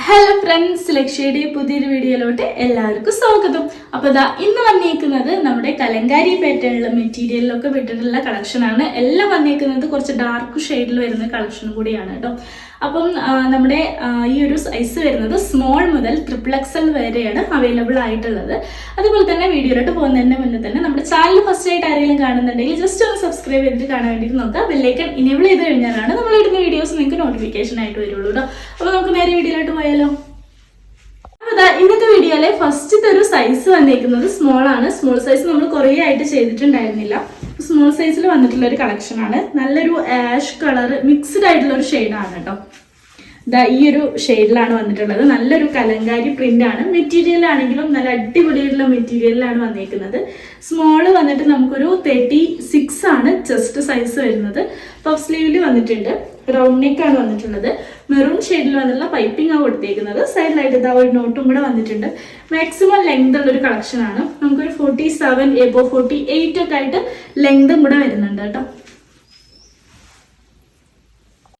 Hello friends, ലക്ഷ്യയുടെ പുതിയൊരു വീഡിയോയിലോട്ട് എല്ലാവർക്കും സ്വാഗതം. അപ്പോൾ ഇന്ന് വന്നേക്കുന്നത് നമ്മുടെ കലങ്കാരി പാറ്റേണിലുള്ള മെറ്റീരിയലിലൊക്കെ വിട്ടിട്ടുള്ള കളക്ഷനാണ്. എല്ലാം വന്നേക്കുന്നത് കുറച്ച് ഡാർക്ക് ഷെയ്ഡിൽ വരുന്ന കളക്ഷൻ കൂടിയാണ് കേട്ടോ. അപ്പം നമ്മുടെ ഈ ഒരു സൈസ് വരുന്നത് സ്മോൾ മുതൽ XXL വരെയാണ് അവൈലബിൾ ആയിട്ടുള്ളത്. അതുപോലെ തന്നെ വീഡിയോയിലോട്ട് പോകുന്നതിന് മുന്നേ തന്നെ നമ്മുടെ ചാനൽ ഫസ്റ്റ് ആയിട്ട് ആരെങ്കിലും കാണുന്നുണ്ടെങ്കിൽ ജസ്റ്റ് ഒന്ന് സബ്സ്ക്രൈബ് ചെയ്തിട്ട് കാണാൻ വേണ്ടിയിട്ട് നോക്കുക. ബെല്ലൈക്കൺ ഇനേബിൾ ചെയ്ത് കഴിഞ്ഞാലാണ് നമ്മൾ ഇടുന്ന വീഡിയോസ് നിങ്ങൾക്ക് നോട്ടിഫിക്കേഷൻ ആയിട്ട് വരുള്ളൂ കേട്ടോ. അപ്പോൾ നമുക്ക് നേരെ വീഡിയോയിലോട്ട് പോയാലോ. ഇന്നത്തെ വീഡിയോയിലെ ഫസ്റ്റത്തെ ഒരു സൈസ് വന്നിരിക്കുന്നത് സ്മോൾ ആണ്. സ്മോൾ സൈസ് നമ്മൾ കുറേ ആയിട്ട് ചെയ്തിട്ടുണ്ടായിരുന്നില്ല. സ്മോൾ സൈസിൽ വന്നിട്ടുള്ള ഒരു കളക്ഷൻ ആണ്. നല്ലൊരു ആഷ് കളർ മിക്സ്ഡ് ആയിട്ടുള്ള ഒരു ഷെയ്ഡാണ് കേട്ടോ. ഈ ഒരു ഷെയ്ഡിലാണ് വന്നിട്ടുള്ളത്. നല്ലൊരു കലങ്കാരി പ്രിന്റ് ആണ്. മെറ്റീരിയൽ ആണെങ്കിലും നല്ല അടിപൊളിയായിട്ടുള്ള മെറ്റീരിയലിലാണ് വന്നിരിക്കുന്നത്. സ്മോള് വന്നിട്ട് നമുക്കൊരു 36 ആണ് ചെസ്റ്റ് സൈസ് വരുന്നത്. പഫ് സ്ലീവിൽ വന്നിട്ടുണ്ട്. റൗണ്ട് നെക്ക് ആണ് വന്നിട്ടുള്ളത്. മെറൂൺ ഷെയ്ഡിൽ വന്നിട്ടുള്ള പൈപ്പിംഗ് ആണ് കൊടുത്തേക്കുന്നത്. സൈഡിലായിട്ട് ഇതാ ഒരു നോട്ടും കൂടെ വന്നിട്ടുണ്ട്. മാക്സിമം ലെങ്ത് ഉള്ള ഒരു കളക്ഷൻ ആണ്. നമുക്കൊരു 47 എബോ 48 ഒക്കെ ആയിട്ട് ലെങ്തും കൂടെ വരുന്നുണ്ട് കേട്ടോ.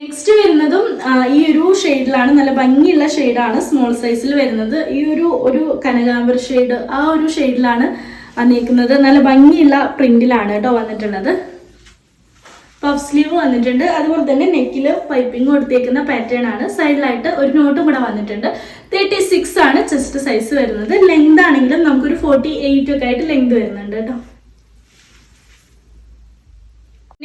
നെക്സ്റ്റ് വരുന്നതും ഈ ഒരു ഷെയ്ഡിലാണ്. നല്ല ഭംഗിയുള്ള ഷെയ്ഡാണ് സ്മോൾ സൈസിൽ വരുന്നത്. ഈ ഒരു കനകാംബര ഷെയ്ഡ് ആ ഒരു ഷെയ്ഡിലാണ് വന്നിരിക്കുന്നത്. നല്ല ഭംഗിയുള്ള പ്രിന്റിലാണ് കേട്ടോ വന്നിട്ടുള്ളത്. പഫ് സ്ലീവ് വന്നിട്ടുണ്ട്. അതുപോലെ തന്നെ നെക്കിൽ പൈപ്പിംഗ് കൊടുത്തേക്കുന്ന പാറ്റേൺ ആണ്. സൈഡിലായിട്ട് ഒരു നോട്ടും കൂടെ വന്നിട്ടുണ്ട്. 36 ആണ് ചെസ്റ്റ് സൈസ് വരുന്നത്. ലെങ്ത് ആണെങ്കിലും നമുക്കൊരു 48 ഒക്കെ ആയിട്ട് ലെങ്ത് വരുന്നുണ്ട് കേട്ടോ.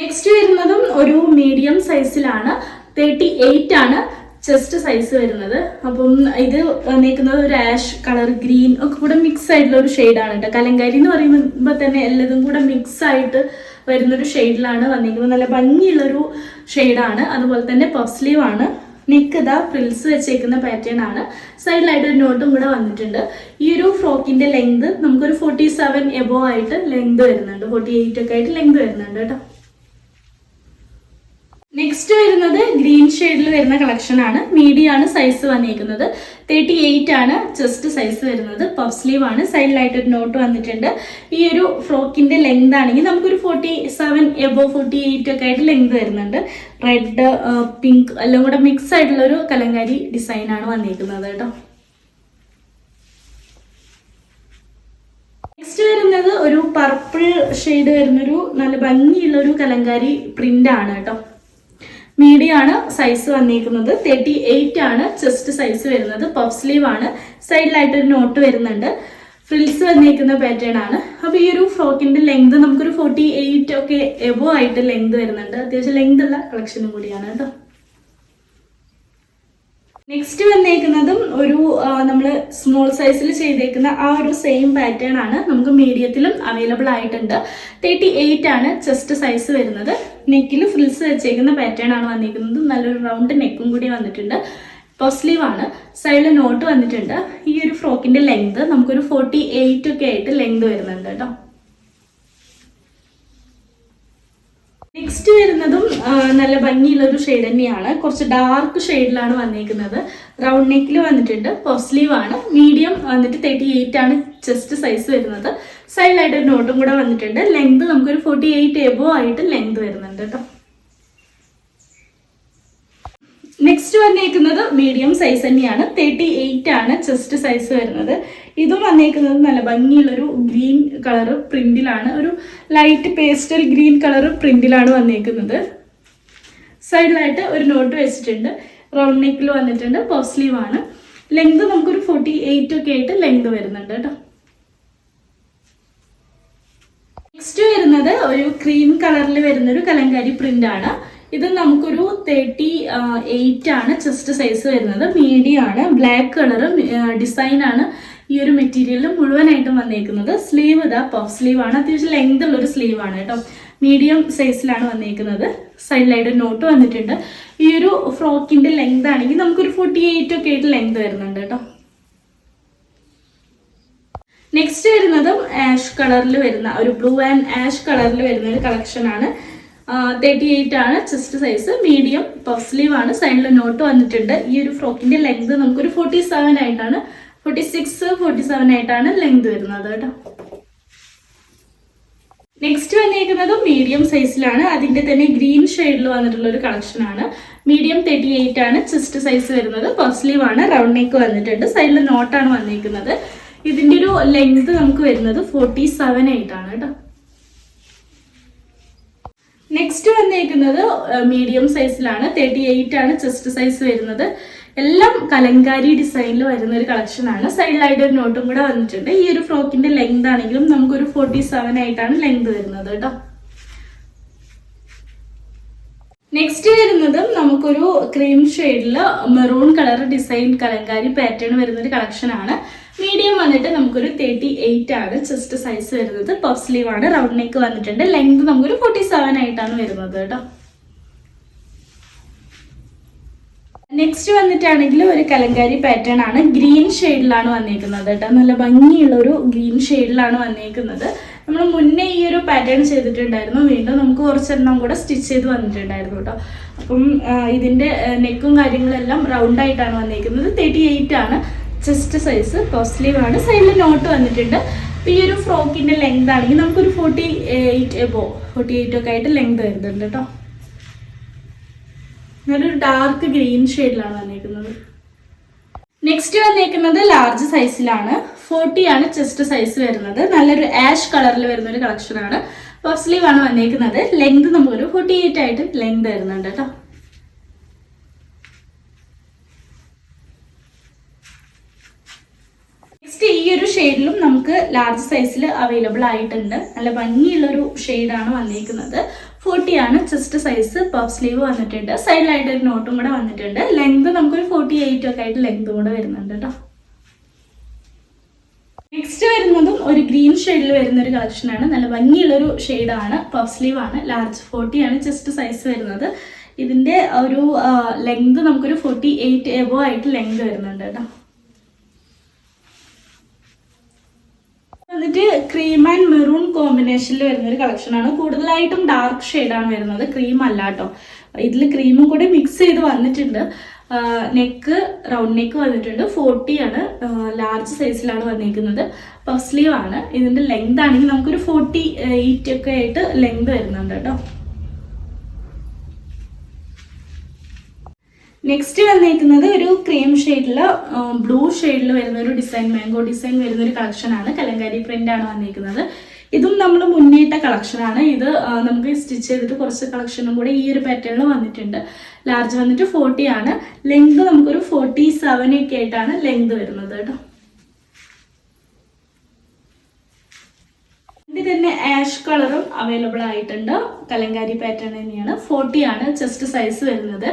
നെക്സ്റ്റ് വരുന്നതും ഒരു മീഡിയം സൈസിലാണ്. 38 ആണ് ചെസ്റ്റ് സൈസ് വരുന്നത്. അപ്പം ഇത് വന്നിരിക്കുന്നത് ഒരു ആഷ് കളർ ഗ്രീൻ ഒക്കെ കൂടെ മിക്സ് ആയിട്ടുള്ള ഒരു ഷെയ്ഡാണ് കേട്ടോ. കലങ്കാരി എന്ന് പറയുമ്പോൾ തന്നെ എല്ലാതും കൂടെ മിക്സ് ആയിട്ട് വരുന്നൊരു ഷെയ്ഡിലാണ് വന്നിരിക്കുന്നത്. നല്ല ഭംഗിയുള്ളൊരു ഷെയ്ഡാണ്. അതുപോലെ തന്നെ പഫ് സ്ലീവ് ആണ്. നെക്ക് ഇതാ ഫ്രിൽസ് വെച്ചേക്കുന്ന പാറ്റേൺ ആണ്. സൈഡിലായിട്ട് ഒരു നോട്ടും കൂടെ വന്നിട്ടുണ്ട്. ഈ ഒരു ഫ്രോക്കിന്റെ ലെങ്ത് നമുക്കൊരു 47 എബോ ആയിട്ട് ലെങ്ത് വരുന്നുണ്ട്. 48 ഒക്കെ ആയിട്ട് ലെങ്ത് വരുന്നുണ്ട് കേട്ടോ. നെക്സ്റ്റ് വരുന്നത് ഗ്രീൻ ഷെയ്ഡിൽ വരുന്ന കളക്ഷൻ ആണ്. മീഡിയം ആണ് സൈസ് വന്നിരിക്കുന്നത്. 38 ആണ് ചെസ്റ്റ് സൈസ് വരുന്നത്. പഫ് സ്ലീവ് ആണ്. സൈഡിലായിട്ട് ഒരു നോട്ട് വന്നിട്ടുണ്ട്. ഈ ഒരു ഫ്രോക്കിന്റെ ലെങ്ത് ആണെങ്കിൽ നമുക്കൊരു 47 എബോ 48 ഒക്കെ ആയിട്ട് ലെങ്ത് വരുന്നുണ്ട്. റെഡ് പിങ്ക് എല്ലാം കൂടെ മിക്സ് ആയിട്ടുള്ള ഒരു കലങ്കാരി ഡിസൈൻ ആണ് വന്നിരിക്കുന്നത് കേട്ടോ. നെക്സ്റ്റ് വരുന്നത് ഒരു പർപ്പിൾ ഷെയ്ഡ് വരുന്നൊരു നല്ല ഭംഗിയുള്ള ഒരു കലങ്കാരി പ്രിന്റ് ആണ് കേട്ടോ. മീഡിയം ആണ് സൈസ് വന്നിരിക്കുന്നത്. 38 ആണ് ചെസ്റ്റ് സൈസ് വരുന്നത്. പഫ് സ്ലീവ് ആണ്. സൈഡിലായിട്ട് ഒരു നോട്ട് വരുന്നുണ്ട്. ഫ്രിൽസ് വന്നിരിക്കുന്ന പാറ്റേൺ ആണ്. അപ്പോൾ ഈ ഒരു ഫ്രോക്കിന്റെ ലെങ്ത് നമുക്കൊരു 48 ഒക്കെ എബോ ആയിട്ട് ലെങ്ത് വരുന്നുണ്ട്. അത്യാവശ്യം ലെങ്ത് ഉള്ള കളക്ഷനും കൂടിയാണ് കേട്ടോ. നെക്സ്റ്റ് വന്നേക്കുന്നതും ഒരു നമ്മൾ സ്മോൾ സൈസിൽ ചെയ്തേക്കുന്ന ആ ഒരു സെയിം പാറ്റേൺ ആണ്. നമുക്ക് മീഡിയത്തിലും അവൈലബിൾ ആയിട്ടുണ്ട്. 38 ആണ് ചെസ്റ്റ് സൈസ് വരുന്നത്. നെക്കിൽ ഫ്രിൽസ് വെച്ചേക്കുന്ന പാറ്റേൺ ആണ് വന്നിരിക്കുന്നത്. നല്ലൊരു റൗണ്ട് നെക്കും കൂടി വന്നിട്ടുണ്ട്. പഫ് സ്ലീവ് ആണ്. സൈഡിൽ നോട്ട് വന്നിട്ടുണ്ട്. ഈ ഒരു ഫ്രോക്കിന്റെ ലെങ്ത് നമുക്കൊരു 48 ഒക്കെ ആയിട്ട് ലെങ്ത് വരുന്നുണ്ട് കേട്ടോ. നെക്സ്റ്റ് വരുന്നതും നല്ല ഭംഗിയുള്ള ഒരു ഷെയ്ഡ് തന്നെയാണ്. കുറച്ച് ഡാർക്ക് ഷെയ്ഡിലാണ് വന്നിരിക്കുന്നത്. റൗണ്ട് നെക്കിൽ വന്നിട്ടുണ്ട്. പഫ് സ്ലീവ് ആണ്. മീഡിയം വന്നിട്ട് 38 ആണ് ചെസ്റ്റ് സൈസ് വരുന്നത്. സൈഡിലായിട്ട് ഒരു നോട്ടും കൂടെ വന്നിട്ടുണ്ട്. ലെങ്ത് നമുക്കൊരു 48 എബോ ആയിട്ട് ലെങ്ത് വരുന്നുണ്ട് കേട്ടോ. നെക്സ്റ്റ് വന്നേക്കുന്നത് മീഡിയം സൈസ് തന്നെയാണ്. 38 ആണ് ചെസ്റ്റ് സൈസ് വരുന്നത്. ഇതും വന്നേക്കുന്നത് നല്ല ഭംഗിയുള്ളൊരു ഗ്രീൻ കളർ പ്രിന്റിലാണ്. ഒരു ലൈറ്റ് പേസ്റ്റൽ ഗ്രീൻ കളർ പ്രിന്റിലാണ് വന്നേക്കുന്നത്. സൈഡിലായിട്ട് ഒരു നോട്ട് വെച്ചിട്ടുണ്ട്. റൗണ്ട് നെക്കിൽ വന്നിട്ടുണ്ട്. പഫ് സ്ലീവ് ആണ്. ലെങ്ത് നമുക്കൊരു 48 ഒക്കെ ആയിട്ട് ലെങ്ത് വരുന്നുണ്ട് കേട്ടോ. നെക്സ്റ്റ് വരുന്നത് ഒരു ക്രീം കളറിൽ വരുന്നൊരു കലങ്കാരി പ്രിന്റ് ആണ്. ഇത് നമുക്കൊരു 38 ആണ് ചെസ്റ്റ് സൈസ് വരുന്നത്. മീഡിയം ആണ്. ബ്ലാക്ക് കളർ ഡിസൈൻ ആണ് ഈ ഒരു മെറ്റീരിയലിൽ മുഴുവനായിട്ടും വന്നേക്കുന്നത്. സ്ലീവ് ഇതാ പഫ് സ്ലീവ് ആണ്. അത്യാവശ്യം ലെങ്ത് ഉള്ളൊരു സ്ലീവ് ആണ് കേട്ടോ. മീഡിയം സൈസിലാണ് വന്നേക്കുന്നത്. സൈഡിലായിട്ട് നോട്ട് വന്നിട്ടുണ്ട്. ഈ ഒരു ഫ്രോക്കിന്റെ ലെങ്ത് ആണെങ്കിൽ നമുക്കൊരു 48 ഒക്കെ ആയിട്ട് ലെങ്ത് വരുന്നുണ്ട് കേട്ടോ. നെക്സ്റ്റ് വരുന്നതും ആഷ് കളറിൽ വരുന്ന ഒരു ബ്ലൂ ആൻഡ് ആഷ് കളറിൽ വരുന്ന ഒരു കളക്ഷൻ ആണ്. 38 ആണ് chest size. Medium puff sleeve ആണ്. സൈഡിൽ നോട്ട് വന്നിട്ടുണ്ട്. ഈ ഒരു ഫ്രോക്കിന്റെ ലെങ്ത് നമുക്കൊരു 47 ആയിട്ടാണ് 46 47 ആയിട്ടാണ് ലെങ്ത് വരുന്നത് കേട്ടോ. നെക്സ്റ്റ് വന്നേക്കുന്നത് മീഡിയം സൈസിലാണ്. അതിന്റെ തന്നെ ഗ്രീൻ ഷെയ്ഡിൽ വന്നിട്ടുള്ള ഒരു കളക്ഷൻ ആണ്. മീഡിയം 38 ആണ് ചെസ്റ്റ് സൈസ് വരുന്നത്. പഫ് സ്ലീവ് ആണ്, റൗണ്ട് നെക്ക് വന്നിട്ടുണ്ട്, സൈഡിൽ നോട്ടാണ് വന്നിരിക്കുന്നത്. ഇതിന്റെ ഒരു ലെങ്ത് നമുക്ക് വരുന്നത് 47 ആയിട്ടാണ് കേട്ടോ. നെക്സ്റ്റ് വന്നേക്കുന്നത് മീഡിയം സൈസിലാണ്, 38 ആണ് ചെസ്റ്റ് സൈസ് വരുന്നത്. എല്ലാം കലങ്കാരി ഡിസൈനിൽ വരുന്ന ഒരു കളക്ഷൻ ആണ്. സൈഡിലായിട്ട് ഒരു നോട്ടും കൂടെ വന്നിട്ടുണ്ട്. ഈ ഒരു ഫ്രോക്കിന്റെ ലെങ്ത് ആണെങ്കിലും നമുക്കൊരു 47 ആയിട്ടാണ് ലെങ്ത് വരുന്നത് കേട്ടോ. നെക്സ്റ്റ് വരുന്നതും നമുക്കൊരു ക്രീം ഷെയ്ഡില് maroon colour design Kalamkari pattern വരുന്ന ഒരു കളക്ഷൻ ആണ്. മീഡിയം വന്നിട്ട് നമുക്കൊരു 38 ആണ് ചെസ്റ്റ് സൈസ് വരുന്നത്. പഫ് സ്ലീവ് ആണ്, റൗണ്ട് നെക്ക് വന്നിട്ടുണ്ട്. ലെങ്ത് നമുക്കൊരു 47 ആയിട്ടാണ് വരുന്നത് കേട്ടോ. നെക്സ്റ്റ് വന്നിട്ടാണെങ്കിൽ ഒരു കലങ്കാരി പാറ്റേൺ ആണ്. ഗ്രീൻ ഷെയ്ഡിലാണ് വന്നേക്കുന്നത് കേട്ടോ. നല്ല ഭംഗിയുള്ള ഒരു ഗ്രീൻ ഷെയ്ഡിലാണ് വന്നേക്കുന്നത്. നമ്മൾ മുന്നേ ഈ ഒരു പാറ്റേൺ ചെയ്തിട്ടുണ്ടായിരുന്നു. വീണ്ടും നമുക്ക് കുറച്ചെണ്ണം കൂടെ സ്റ്റിച്ച് ചെയ്ത് വന്നിട്ടുണ്ടായിരുന്നു കേട്ടോ. അപ്പം ഇതിന്റെ നെക്കും കാര്യങ്ങളെല്ലാം റൗണ്ട് ആയിട്ടാണ് വന്നേക്കുന്നത്. 38 ആണ് ചെസ്റ്റ് സൈസ്. പഫ് സ്ലീവ് ആണ്, സൈഡിൽ നോട്ട് വന്നിട്ടുണ്ട്. ഈ ഒരു ഫ്രോക്കിന്റെ ലെങ്ത് ആണെങ്കിൽ നമുക്കൊരു 48 ഒക്കെ ആയിട്ട് ലെങ്ത് വരുന്നുണ്ട് കേട്ടോ. നല്ലൊരു ഡാർക്ക് ഗ്രീൻ ഷെയ്ഡിലാണ് വന്നേക്കുന്നത്. നെക്സ്റ്റ് വന്നേക്കുന്നത് ലാർജ് സൈസിലാണ്. 40 ആണ് ചെസ്റ്റ് സൈസ് വരുന്നത്. നല്ലൊരു ആഷ് കളറിൽ വരുന്ന ഒരു കളക്ഷൻ ആണ്. പഫ് സ്ലീവ് ആണ് വന്നേക്കുന്നത്. ലെങ്ത് നമുക്കൊരു 48 ആയിട്ട് ലെങ്ത് വരുന്നുണ്ട് കേട്ടോ. നെക്സ്റ്റ് ഈ ഒരു ഷെയ്ഡിലും നമുക്ക് ലാർജ് സൈസിൽ അവൈലബിൾ ആയിട്ടുണ്ട്. നല്ല ഭംഗിയുള്ളൊരു ഷെയ്ഡാണ് വന്നിരിക്കുന്നത്. 40 ആണ് ചെസ്റ്റ് സൈസ്. പഫ് സ്ലീവ് വന്നിട്ടുണ്ട്, സൈഡിലായിട്ട് ഒരു നോട്ടും കൂടെ വന്നിട്ടുണ്ട്. ലെങ്ത് നമുക്കൊരു 48 ഒക്കെ ആയിട്ട് ലെങ്ത് കൂടെ വരുന്നുണ്ട് കേട്ടോ. നെക്സ്റ്റ് വരുന്നതും ഒരു ഗ്രീൻ ഷെയ്ഡിൽ വരുന്ന ഒരു കളക്ഷൻ ആണ്. നല്ല ഭംഗിയുള്ളൊരു ഷെയ്ഡാണ്. പഫ് സ്ലീവ് ആണ്, ലാർജ് 40 ആണ് ചെസ്റ്റ് സൈസ് വരുന്നത്. ഇതിന്റെ ഒരു ലെങ്ത് നമുക്കൊരു 48 എബോ ആയിട്ട് ലെങ്ത് വരുന്നുണ്ട് കേട്ടോ. എന്നിട്ട് ക്രീം ആൻഡ് മെറൂൺ കോമ്പിനേഷനിൽ വരുന്ന ഒരു കളക്ഷൻ ആണ്. കൂടുതലായിട്ടും ഡാർക്ക് ഷെയ്ഡാണ് വരുന്നത്, ക്രീം അല്ല കേട്ടോ. ഇതിൽ ക്രീമും കൂടെ മിക്സ് ചെയ്ത് വന്നിട്ടുണ്ട്. നെക്ക് റൗണ്ട് നെക്ക് വന്നിട്ടുണ്ട്. 40 ആണ്, ലാർജ് സൈസിലാണ് വന്നിരിക്കുന്നത്. പഫ് സ്ലീവ് ആണ്. ഇതിന്റെ ലെങ്ത് ആണെങ്കിൽ നമുക്കൊരു 48 ഒക്കെ ആയിട്ട് ലെങ്ത് വരുന്നുണ്ട് കേട്ടോ. നെക്സ്റ്റ് വന്നിരിക്കുന്നത് ഒരു ക്രീം ഷെയ്ഡില് ബ്ലൂ ഷെയ്ഡിൽ വരുന്ന ഒരു ഡിസൈൻ, മാംഗോ ഡിസൈൻ വരുന്ന ഒരു കളക്ഷൻ ആണ്. കലങ്കാരി പ്രിന്റ് ആണ് വന്നിരിക്കുന്നത്. ഇതും നമ്മൾ മുന്നേറ്റ കളക്ഷൻ ആണ്. ഇത് നമുക്ക് സ്റ്റിച്ച് ചെയ്തിട്ട് കുറച്ച് കളക്ഷനും കൂടെ ഈ ഒരു പാറ്റേണിൽ വന്നിട്ടുണ്ട്. ലാർജ് വന്നിട്ട് 40 ആണ്. ലെങ്ത് നമുക്കൊരു 47 ഒക്കെ ആയിട്ടാണ് ലെങ്ത് വരുന്നത് കേട്ടോ. ഇതിൽ തന്നെ ആഷ് കളറും അവൈലബിൾ ആയിട്ടുണ്ട്. കലങ്കാരി പാറ്റേൺ തന്നെയാണ്. 40 ആണ് ചെസ്റ്റ് സൈസ് വരുന്നത്.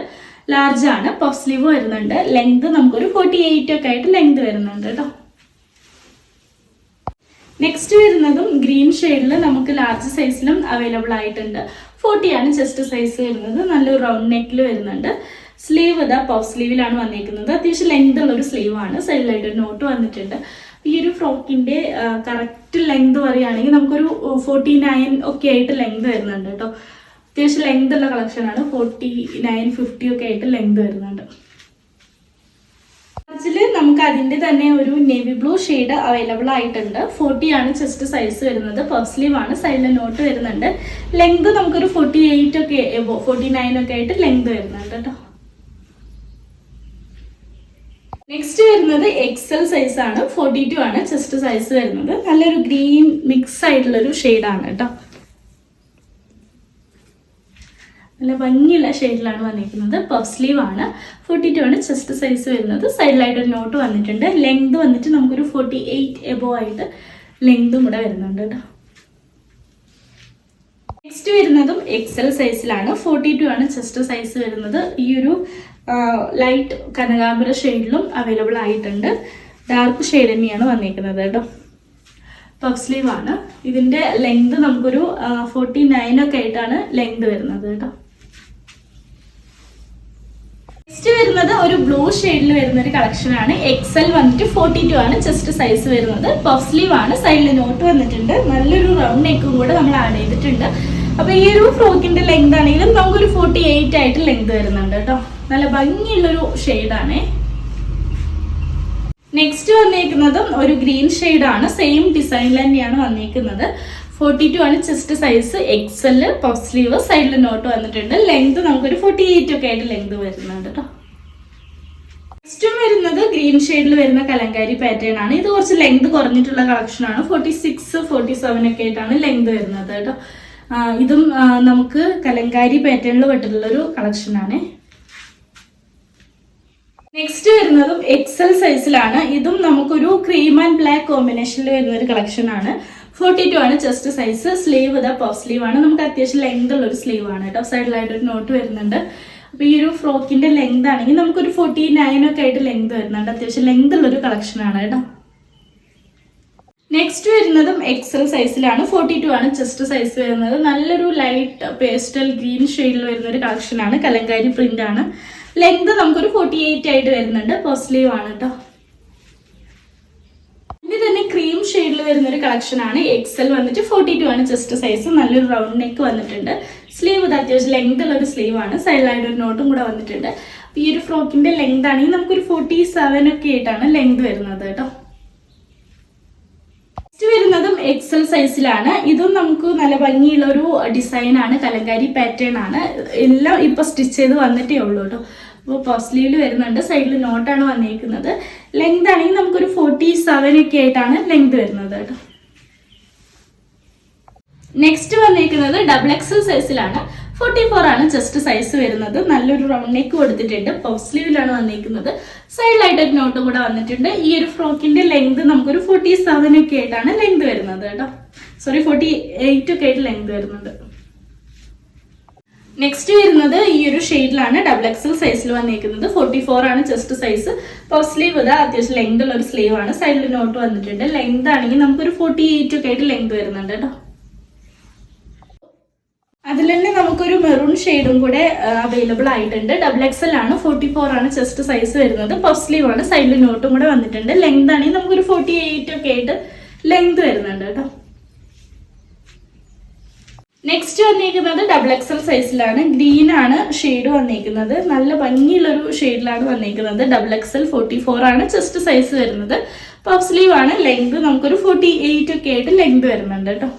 ലാർജ് ആണ്, പഫ് സ്ലീവ് വരുന്നുണ്ട്. ലെങ്ത് നമുക്കൊരു 48 ഒക്കെ ആയിട്ട് ലെങ്ത് വരുന്നുണ്ട് കേട്ടോ. നെക്സ്റ്റ് വരുന്നതും ഗ്രീൻ ഷെയ്ഡിൽ നമുക്ക് ലാർജ് സൈസിലും അവൈലബിൾ ആയിട്ടുണ്ട്. 40 ആണ് ചെസ്റ്റ് സൈസ് വരുന്നത്. നല്ലൊരു റൗണ്ട് നെക്കിൽ വരുന്നുണ്ട്. സ്ലീവ് ഇതാ പഫ് സ്ലീവിലാണ് വന്നിരിക്കുന്നത്. അത്യാവശ്യം ലെങ്ത് ഉള്ളൊരു സ്ലീവ് ആണ്. സൈഡിലായിട്ട് ഒരു നോട്ട് വന്നിട്ടുണ്ട്. ഈ ഒരു ഫ്രോക്കിന്റെ കറക്റ്റ് ലെങ്ത് പറയുകയാണെങ്കിൽ നമുക്കൊരു 49 ഒക്കെ ആയിട്ട് ലെങ്ത് വരുന്നുണ്ട് കേട്ടോ. അത്യാവശ്യം ലെങ്ത് ഉള്ള കളക്ഷൻ ആണ്. 49, 50 ഒക്കെ ആയിട്ട് ലെങ്ത് വരുന്നുണ്ട്. നമുക്ക് അതിന്റെ തന്നെ ഒരു നേവി ബ്ലൂ ഷെയ്ഡ് അവൈലബിൾ ആയിട്ടുണ്ട്. 40 ആണ് ചെസ്റ്റ് സൈസ് വരുന്നത്. പഫ് സ്ലീവ് ആണ്, സൈഡിൽ നോട്ട് വരുന്നുണ്ട്. ലെങ്ത് നമുക്കൊരു 48 ഒക്കെ 49 ഒക്കെ ആയിട്ട് ലെങ്ത് വരുന്നുണ്ട് കേട്ടോ. നെക്സ്റ്റ് വരുന്നത് എക്സൽ സൈസ് ആണ്. 42 ആണ് ചെസ്റ്റ് സൈസ് വരുന്നത്. നല്ലൊരു ഗ്രീൻ മിക്സ് ആയിട്ടുള്ളൊരു ഷെയ്ഡാണ് കേട്ടോ. നല്ല ഭംഗിയുള്ള ഷെയ്ഡിലാണ് വന്നിരിക്കുന്നത്. പഫ് സ്ലീവ് ആണ്. 42 ആണ് ചെസ്റ്റ് സൈസ് വരുന്നത്. സൈഡിലായിട്ട് ഒരു നോട്ട് വന്നിട്ടുണ്ട്. ലെങ്ത് വന്നിട്ട് നമുക്കൊരു 48 എബോ ആയിട്ട് ലെങ്തും കൂടെ വരുന്നുണ്ട് കേട്ടോ. നെക്സ്റ്റ് വരുന്നതും എക്സൽ സൈസിലാണ്. 42 ആണ് ചെസ്റ്റ് സൈസ് വരുന്നത്. ഈ ഒരു ലൈറ്റ് കനകാംബര ഷെയ്ഡിലും അവൈലബിൾ ആയിട്ടുണ്ട്. ഡാർക്ക് ഷെയ്ഡ് തന്നെയാണ് വന്നിരിക്കുന്നത് കേട്ടോ. പഫ് സ്ലീവ് ആണ്. ഇതിന്റെ ലെങ്ത് നമുക്കൊരു 49 ഒക്കെ ആയിട്ടാണ് ലെങ്ത് വരുന്നത് കേട്ടോ. നെക്സ്റ്റ് വരുന്നത് ഒരു ബ്ലൂ ഷെയ്ഡിൽ വരുന്ന ഒരു കളക്ഷൻ ആണ്. എക്സൽ വന്നിട്ട് 42 ആണ് ചെസ്റ്റ് സൈസ് വരുന്നത്. പഫ് സ്ലീവ് ആണ്, സൈഡിൽ നോട്ട് വന്നിട്ടുണ്ട്. നല്ലൊരു റൗണ്ട് നെക്കും കൂടെ നമ്മൾ ആഡ് ചെയ്തിട്ടുണ്ട്. അപ്പൊ ഈ ഒരു ഫ്രോക്കിന്റെ ലെങ്ത് ആണെങ്കിലും നമുക്കൊരു 48 ആയിട്ട് ലെങ്ത് വരുന്നുണ്ട് കേട്ടോ. നല്ല ഭംഗിയുള്ളൊരു ഷെയ്ഡാണേ. നെക്സ്റ്റ് വന്നിരിക്കുന്നതും ഒരു ഗ്രീൻ ഷെയ്ഡാണ്. സെയിം ഡിസൈനിൽ തന്നെയാണ് വന്നിരിക്കുന്നത്. 42 ആണ് chest size, XL, puff sleeve, സൈഡിൽ നോട്ട് വന്നിട്ടുണ്ട്. ലെങ്ത് നമുക്കൊരു 48 ഒക്കെ ആയിട്ട് ലെങ്ത് വരുന്നുണ്ട് കേട്ടോ. നെക്സ്റ്റ് വരുന്നത് ഗ്രീൻ ഷെയ്ഡിൽ വരുന്ന കലങ്കാരി പാറ്റേൺ ആണ്. ഇത് കുറച്ച് ലെങ്ത് കുറഞ്ഞിട്ടുള്ള കളക്ഷൻ ആണ്. 46, 47 ഒക്കെ ആയിട്ടാണ് ലെങ്ത് വരുന്നത് കേട്ടോ. ഇതും നമുക്ക് കലങ്കാരി പാറ്റേണിൽ പെട്ടിട്ടുള്ളൊരു കളക്ഷൻ ആണ്. നെക്സ്റ്റ് വരുന്നതും എക്സൽ സൈസിലാണ്. ഇതും നമുക്കൊരു ക്രീം ആൻഡ് ബ്ലാക്ക് കോമ്പിനേഷനിൽ വരുന്ന ഒരു കളക്ഷൻ ആണ്. 42 ആണ് chest size. Sleeve puff sleeve ആണ്. നമുക്ക് അത്യാവശ്യം ലെങ്ത് ഉള്ള ഒരു സ്ലീവ് ആണ് കേട്ടോ. സൈഡിലായിട്ട് ഒരു നോട്ട് വരുന്നുണ്ട്. അപ്പൊ ഈ ഒരു ഫ്രോക്കിന്റെ ലെങ്ത് ആണെങ്കിൽ നമുക്കൊരു 49 ഒക്കെ ആയിട്ട് ലെങ്ത് വരുന്നുണ്ട്. അത്യാവശ്യം ലെങ്ത് ഉള്ള ഒരു കളക്ഷൻ ആണ് കേട്ടോ. നെക്സ്റ്റ് വരുന്നതും എക്സൽ സൈസിലാണ്. 42 ആണ് ചെസ്റ്റ് സൈസ് വരുന്നത്. നല്ലൊരു ലൈറ്റ് പേസ്റ്റൽ ഗ്രീൻ ഷെയ്ഡിൽ വരുന്ന ഒരു കളക്ഷൻ ആണ്. കലങ്കാരി പ്രിന്റ് ആണ്. ലെങ്ത് നമുക്കൊരു 48 ആയിട്ട് വരുന്നുണ്ട്. പഫ് സ്ലീവ് ആണ് കേട്ടോ. ഇത് തന്നെ ക്രീം ഷെയ്ഡിൽ വരുന്ന ഒരു കളക്ഷൻ ആണ്. എക്സൽ വന്നിട്ട് 42 ആണ് ചെസ്റ്റ് സൈസ്. നല്ലൊരു റൗണ്ട് നെക്ക് വന്നിട്ടുണ്ട്. സ്ലീവ് അത്യാവശ്യം ലെങ്ത് ഉള്ള ഒരു സ്ലീവ് ആണ്. സൈഡിലായിട്ട് ഒരു നോട്ടും കൂടെ വന്നിട്ടുണ്ട്. ഈ ഒരു ഫ്രോക്കിന്റെ ലെങ്ത് ആണെങ്കിൽ നമുക്കൊരു 47 ഒക്കെ ആയിട്ടാണ് ലെങ്ത് വരുന്നത് കേട്ടോ. നെക്സ്റ്റ് വരുന്നതും എക്സൽ സൈസിലാണ്. ഇതും നമുക്ക് നല്ല ഭംഗിയുള്ള ഒരു ഡിസൈൻ ആണ്. കലങ്കാരി പാറ്റേൺ ആണ്. എല്ലാം ഇപ്പൊ സ്റ്റിച്ച് ചെയ്ത് വന്നിട്ടേ ഉള്ളൂ കേട്ടോ. അപ്പോൾ പഫ് സ്ലീവിൽ വരുന്നുണ്ട്. സൈഡിൽ നോട്ടാണ് വന്നിരിക്കുന്നത്. ലെങ്ത് ആണെങ്കിൽ നമുക്കൊരു 47 ഒക്കെ ആയിട്ടാണ് ലെങ്ത് വരുന്നത് കേട്ടോ. നെക്സ്റ്റ് വന്നിരിക്കുന്നത് ഡബിൾ എക്സൽ സൈസിലാണ്. 44 ആണ് ചെസ്റ്റ് സൈസ് വരുന്നത്. നല്ലൊരു റൗണ്ട് നെക്ക് കൊടുത്തിട്ടുണ്ട്. പഫ് സ്ലീവിലാണ് വന്നിരിക്കുന്നത്. സൈഡിലായിട്ട് ഒരു നോട്ടും കൂടെ വന്നിട്ടുണ്ട്. ഈ ഒരു ഫ്രോക്കിന്റെ ലെങ്ത് നമുക്കൊരു 47 ഒക്കെ ആയിട്ടാണ് ലെങ്ത് വരുന്നത് കേട്ടോ. 48 ഒക്കെ ആയിട്ട് ലെങ്ത് വരുന്നുണ്ട്. നെക്സ്റ്റ് വരുന്നത് ഈ ഒരു ഷെയ്ഡിലാണ്. ഡബിൾ എക്സൽ സൈസിൽ വന്നിരിക്കുന്നത്. 44 ആണ് ചെസ്റ്റ് സൈസ്. പഫ് സ്ലീവ് അത്യാവശ്യം ലെങ്ത് ഉള്ള ഒരു സ്ലീവ് ആണ്. സൈഡിൽ നോട്ട് വന്നിട്ടുണ്ട്. ലെങ്ത് ആണെങ്കിൽ നമുക്കൊരു 48 ഒക്കെ ആയിട്ട് ലെങ്ത് വരുന്നുണ്ട് കേട്ടോ. അതിൽ തന്നെ നമുക്കൊരു മെറൂൺ ഷെയ്ഡും കൂടെ അവൈലബിൾ ആയിട്ടുണ്ട്. ഡബിൾ എക്സൽ ആണ്. 44 ആണ് ചെസ്റ്റ് സൈസ് വരുന്നത്. പഫ് സ്ലീവ് ആണ്. സൈഡിൽ നോട്ടും കൂടെ വന്നിട്ടുണ്ട്. ലെങ്ത് ആണെങ്കിൽ നമുക്കൊരു 48 ഒക്കെ ആയിട്ട് ലെങ്ത് വരുന്നുണ്ട് കേട്ടോ. നെക്സ്റ്റ് വന്നിരിക്കുന്നത് ഡബിൾ എക്സൽ സൈസിലാണ്. ഗ്രീൻ ആണ് ഷെയ്ഡ് വന്നിരിക്കുന്നത്. നല്ല ഭംഗിയുള്ള ഒരു ഷെയ്ഡിലാണ് വന്നിരിക്കുന്നത്. ഡബിൾ എക്സൽ 44 ആണ് ചെസ്റ്റ് സൈസ് വരുന്നത്. പഫ് സ്ലീവ് ആണ്. ലെങ്ത് നമുക്കൊരു 48 ഒക്കെ ആയിട്ട് ലെങ്ത് വരുന്നുണ്ട് കേട്ടോ.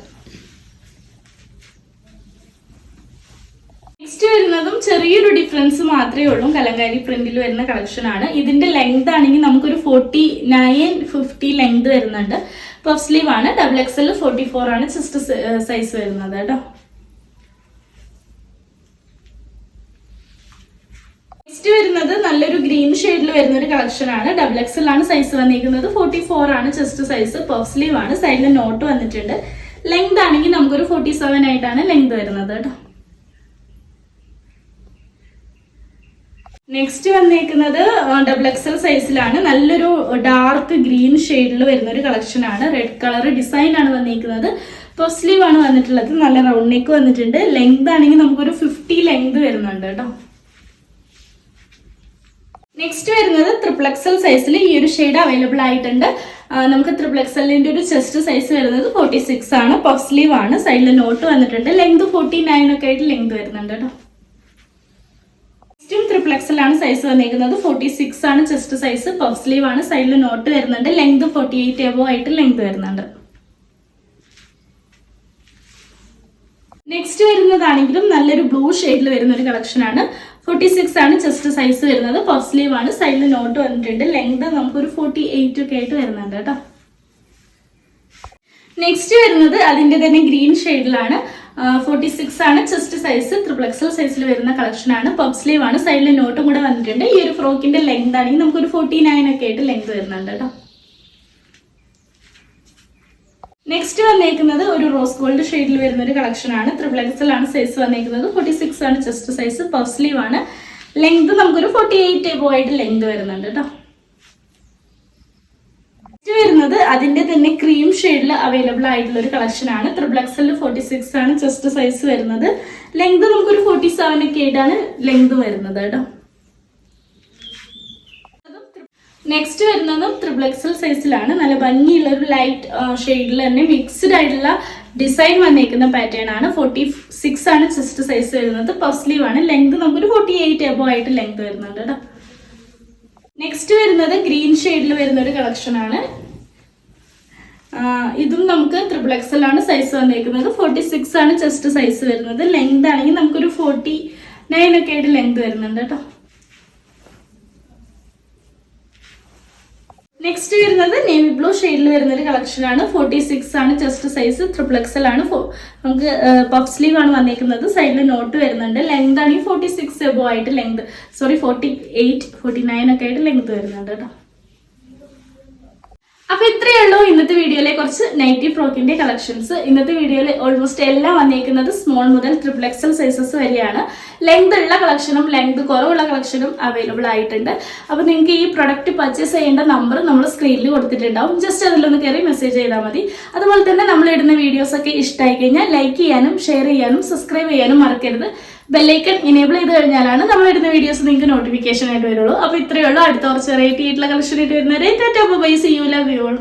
നെക്സ്റ്റ് വരുന്നതും ചെറിയൊരു ഡിഫറൻസ് മാത്രമേ ഉള്ളൂ. കലങ്കാരി പ്രിന്റിൽ വരുന്ന കളക്ഷൻ ആണ്. ഇതിന്റെ ലെങ്ത് ആണെങ്കിൽ നമുക്കൊരു 49-50 ലെങ്ത് വരുന്നുണ്ട്. പഫ് സ്ലീവ് ആണ്. ഡബിൾ എക്സൽ 44 ആണ് ചെസ്റ്റ് സൈസ് വരുന്നത് കേട്ടോ. നെക്സ്റ്റ് വരുന്നത് നല്ലൊരു ഗ്രീൻ ഷെയ്ഡിൽ വരുന്ന ഒരു കളക്ഷൻ ആണ്. ഡബിൾ എക്സൽ ആണ് സൈസ് വന്നിരിക്കുന്നത്. 44 ആണ് ചെസ്റ്റ് സൈസ്. പഫ് സ്ലീവ് ആണ്. സൈഡിൽ നോട്ട് വന്നിട്ടുണ്ട്. ലെങ്ത് ആണെങ്കിൽ നമുക്കൊരു 47 ആയിട്ടാണ് ലെങ്ത് വരുന്നത് കേട്ടോ. നെക്സ്റ്റ് വന്നേക്കുന്നത് ഡബിൾ എക്സൽ സൈസിലാണ്. നല്ലൊരു ഡാർക്ക് ഗ്രീൻ ഷെയ്ഡിൽ വരുന്ന ഒരു കളക്ഷൻ ആണ്. റെഡ് കളർ ഡിസൈൻ ആണ് വന്നിരിക്കുന്നത്. പഫ് സ്ലീവ് ആണ് വന്നിട്ടുള്ളത്. നല്ല റൗണ്ട് നെക്ക് വന്നിട്ടുണ്ട്. ലെങ്ത് ആണെങ്കിൽ നമുക്കൊരു 50 ലെങ്ത് വരുന്നുണ്ട് കേട്ടോ. നെക്സ്റ്റ് വരുന്നത് ട്രിപ്പിൾ എക്സൽ സൈസിൽ ഈ ഒരു ഷെയ്ഡ് അവൈലബിൾ ആയിട്ടുണ്ട്. നമുക്ക് ട്രിപ്പിൾ എക്സലിന്റെ ഒരു ചെസ്റ്റ് സൈസ് വരുന്നത് 46 ആണ്. പഫ് സ്ലീവ് ആണ്. സൈഡിൽ നോട്ട് വന്നിട്ടുണ്ട്. ലെങ്ത് 49 ഒക്കെ ആയിട്ട് ലെങ്ത് വരുന്നുണ്ട് കേട്ടോ. ട്രിപ്പിൾ എക്സൽ ആണ് സൈസ് വന്നിരിക്കുന്നത്. 46 ആണ് ചെസ്റ്റ് സൈസ്. പഫ് സ്ലീവ് ആണ്. സൈഡിൽ നോട്ട് വരുന്നുണ്ട്. ലെങ്ത് 48 എബോ ആയിട്ട് ലെങ്ത് വരുന്നുണ്ട്. നെക്സ്റ്റ് വരുന്നതാണെങ്കിലും നല്ലൊരു ബ്ലൂ ഷെയ്ഡിൽ വരുന്ന ഒരു കളക്ഷൻ ആണ്. 46 ആണ് ചെസ്റ്റ് സൈസ് വരുന്നത്. പഫ് സ്ലീവ് ആണ്. സൈഡിൽ നോട്ട് വന്നിട്ടുണ്ട്. ലെങ്ത് നമുക്കൊരു 48 ഒക്കെ ആയിട്ട് വരുന്നുണ്ട് കേട്ടോ. നെക്സ്റ്റ് വരുന്നത് അതിന്റെ തന്നെ ഗ്രീൻ ഷെയ്ഡിലാണ്. 46 ആണ് ചെസ്റ്റ് സൈസ്. ട്രിപ്പിൾ എക്സൽ സൈസിൽ വരുന്ന കളക്ഷൻ ആണ്. പഫ് സ്ലീവ് ആണ്. സൈഡിൽ നോട്ടും കൂടെ വന്നിട്ടുണ്ട്. ഈ ഒരു ഫ്രോക്കിന്റെ ലെങ്ത് ആണെങ്കിൽ നമുക്കൊരു 49 ഒക്കെ ആയിട്ട് ലെങ്ത് വരുന്നുണ്ട് കേട്ടോ. നെക്സ്റ്റ് വന്നേക്കുന്നത് ഒരു റോസ് ഗോൾഡ് ഷെയ്ഡിൽ വരുന്ന ഒരു കളക്ഷൻ ആണ്. ട്രിപ്പിൾ എക്സൽ ആണ് സൈസ് വന്നേക്കുന്നത്. 46 ആണ് ചെസ്റ്റ് സൈസ്. പഫ് സ്ലീവ് ആണ്. ലെങ്ത് നമുക്കൊരു 48 എബോ ആയിട്ട് ലെങ്ത് വരുന്നുണ്ട് കേട്ടോ. വരുന്നത് അതിന്റെ തന്നെ ക്രീം ഷെയ്ഡിൽ അവൈലബിൾ ആയിട്ടുള്ള ഒരു കളക്ഷൻ ആണ്. ട്രിപ്പിൾ എക്സൽ 46 ആണ് ചെസ്റ്റ് സൈസ് വരുന്നത്. ലെങ്ത് നമുക്കൊരു 47 ഒക്കെ ആയിട്ടാണ് ലെങ്ത് വരുന്നത് കേട്ടോ. നെക്സ്റ്റ് വരുന്നതും ട്രിപ്പിൾ എക്സൽ സൈസിലാണ്. നല്ല ഭംഗിയുള്ള ഒരു ലൈറ്റ് ഷെയ്ഡിൽ തന്നെ മിക്സ്ഡ് ആയിട്ടുള്ള ഡിസൈൻ വന്നേക്കുന്ന പാറ്റേൺ ആണ്. 46 ആണ് ചെസ്റ്റ് സൈസ് വരുന്നത്. പഫ് സ്ലീവ് ആണ്. ലെങ്ത് നമുക്കൊരു 48 എബോ ആയിട്ട് ലെങ്ത് വരുന്നുണ്ട് കേട്ടോ. നെക്സ്റ്റ് വരുന്നത് ഗ്രീൻ ഷെയ്ഡിൽ വരുന്ന ഒരു കളക്ഷൻ ആണ്. ഇതും നമുക്ക് XXL ആണ് സൈസ് വന്നേക്കുന്നത്. 46 ആണ് ചെസ്റ്റ് സൈസ് വരുന്നത്. ലെങ്ത് ആണെങ്കിൽ നമുക്കൊരു 49 ഒക്കെ ആയിട്ട് ലെങ്ത് വരുന്നുണ്ട് കേട്ടോ. നെക്സ്റ്റ് വരുന്നത് നേവി ബ്ലൂ ഷെയ്ഡിൽ വരുന്ന ഒരു കളക്ഷൻ ആണ്. 46 ആണ് ചെസ്റ്റ് സൈസ്. XXL ആണ്. നമുക്ക് പഫ് സ്ലീവ് ആണ് വന്നേക്കുന്നത്. സൈഡിൽ നോട്ട് വരുന്നുണ്ട്. ലെങ്ത് ആണെങ്കിൽ 46 എബോ ആയിട്ട് ലെങ്ത് 48 49 ഒക്കെ ആയിട്ട് ലെങ്ത് വരുന്നുണ്ട് കേട്ടോ. അപ്പൊ ഇത്രയേ ഉള്ളൂ ഇന്നത്തെ വീഡിയോയിലെ കുറച്ച് നൈറ്റി ഫ്രോക്കിന്റെ കളക്ഷൻസ്. ഇന്നത്തെ വീഡിയോയിൽ ഓൾമോസ്റ്റ് എല്ലാം വന്നേക്കുന്നത് സ്മോൾ മുതൽ XXL സൈസസ് വരെയാണ്. ലെങ്ത് ഉള്ള കളക്ഷനും ലെങ്ത് കുറവുള്ള കളക്ഷനും അവൈലബിൾ ആയിട്ടുണ്ട്. അപ്പൊ നിങ്ങൾക്ക് ഈ പ്രൊഡക്റ്റ് പർച്ചേസ് ചെയ്യേണ്ട നമ്പർ നമ്മൾ സ്ക്രീനിൽ കൊടുത്തിട്ടുണ്ടാവും. ജസ്റ്റ് അതിലൊന്ന് കയറി മെസ്സേജ് ചെയ്താൽ മതി. അതുപോലെ തന്നെ നമ്മൾ ഇടുന്ന വീഡിയോസ് ഒക്കെ ഇഷ്ടമായി കഴിഞ്ഞാൽ ലൈക്ക് ചെയ്യാനും ഷെയർ ചെയ്യാനും സബ്സ്ക്രൈബ് ചെയ്യാനും മറക്കരുത്. ബെല്ലൈക്കൺ എനേബിൾ ചെയ്ത് കഴിഞ്ഞാലാണ് നമ്മൾ ഇടുന്ന വീഡിയോസ് നിങ്ങൾക്ക് നോട്ടിഫിക്കേഷൻ ആയിട്ട് വരുള്ളൂ. അപ്പൊ ഇത്രയേ ഉള്ളൂ. അടുത്ത കുറച്ച് വെറൈറ്റി ആയിട്ടുള്ള കളക്ഷൻ ആയിട്ട് വരുന്നത്. Bye, see you, love you all.